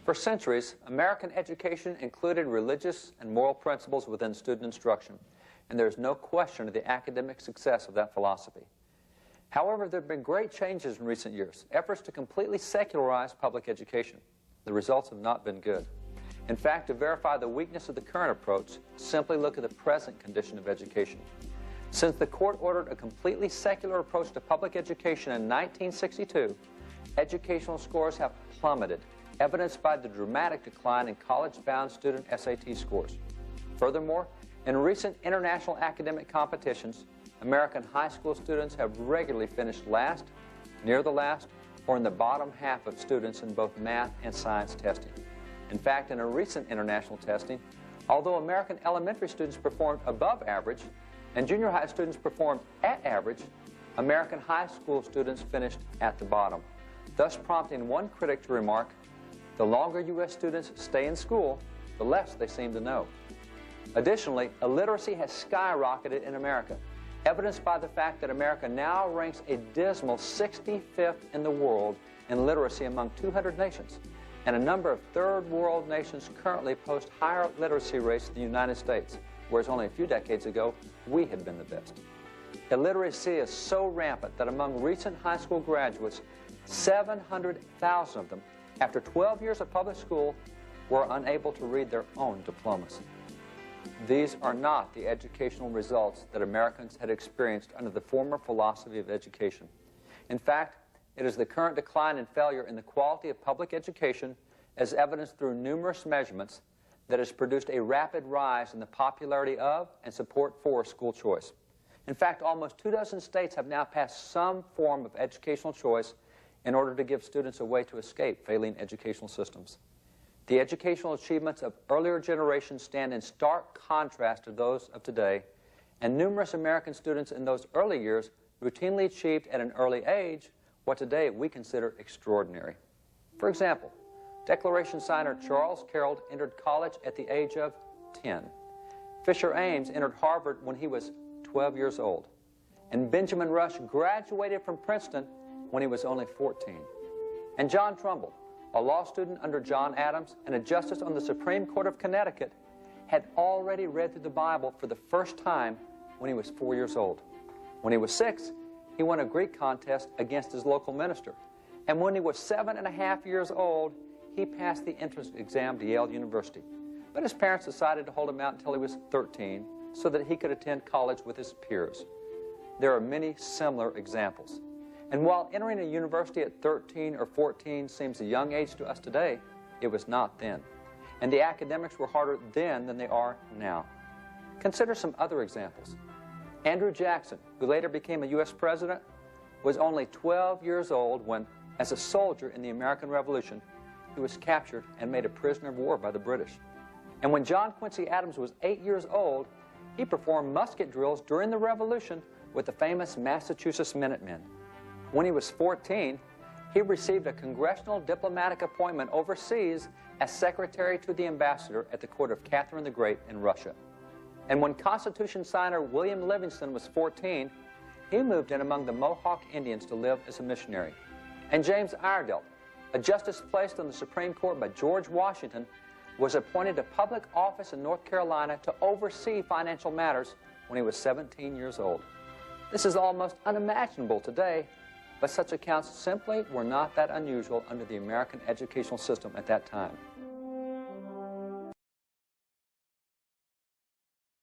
For centuries, American education included religious and moral principles within student instruction, and there is no question of the academic success of that philosophy. However, there have been great changes in recent years, efforts to completely secularize public education. The results have not been good. In fact, to verify the weakness of the current approach, simply look at the present condition of education. Since the court ordered a completely secular approach to public education in 1962, educational scores have plummeted, evidenced by the dramatic decline in college-bound student SAT scores. Furthermore, in recent international academic competitions, American high school students have regularly finished last, near the last, or in the bottom half of students in both math and science testing. In fact, in a recent international testing, although American elementary students performed above average and junior high students performed at average, American high school students finished at the bottom, thus prompting one critic to remark, "The longer U.S. students stay in school, the less they seem to know." Additionally, illiteracy has skyrocketed in America, evidenced by the fact that America now ranks a dismal 65th in the world in literacy among 200 nations, and a number of third world nations currently post higher literacy rates than the United States, whereas only a few decades ago, we had been the best. Illiteracy is so rampant that among recent high school graduates, 700,000 of them, after 12 years of public school, were unable to read their own diplomas. These are not the educational results that Americans had experienced under the former philosophy of education. In fact, it is the current decline and failure in the quality of public education, as evidenced through numerous measurements, that has produced a rapid rise in the popularity of and support for school choice. In fact, almost 24 states have now passed some form of educational choice in order to give students a way to escape failing educational systems. The educational achievements of earlier generations stand in stark contrast to those of today, and numerous American students in those early years routinely achieved at an early age what today we consider extraordinary. For example, Declaration signer Charles Carroll entered college at the age of 10. Fisher Ames entered Harvard when he was 12 years old. And Benjamin Rush graduated from Princeton when he was only 14. And John Trumbull, a law student under John Adams and a justice on the Supreme Court of Connecticut, had already read through the Bible for the first time when he was 4 years old. When he was 6, he won a Greek contest against his local minister. And when he was 7.5 years old, he passed the entrance exam to Yale University. But his parents decided to hold him out until he was 13 so that he could attend college with his peers. There are many similar examples. And while entering a university at 13 or 14 seems a young age to us today, it was not then. And the academics were harder then than they are now. Consider some other examples. Andrew Jackson, who later became a U.S. president, was only 12 years old when, as a soldier in the American Revolution, he was captured and made a prisoner of war by the British. And when John Quincy Adams was 8 years old, he performed musket drills during the Revolution with the famous Massachusetts Minutemen. When he was 14, he received a congressional diplomatic appointment overseas as secretary to the ambassador at the court of Catherine the Great in Russia. And when Constitution signer William Livingston was 14, he moved in among the Mohawk Indians to live as a missionary. And James Iredell, a justice placed on the Supreme Court by George Washington, was appointed to public office in North Carolina to oversee financial matters when he was 17 years old. This is almost unimaginable today, but such accounts simply were not that unusual under the American educational system at that time.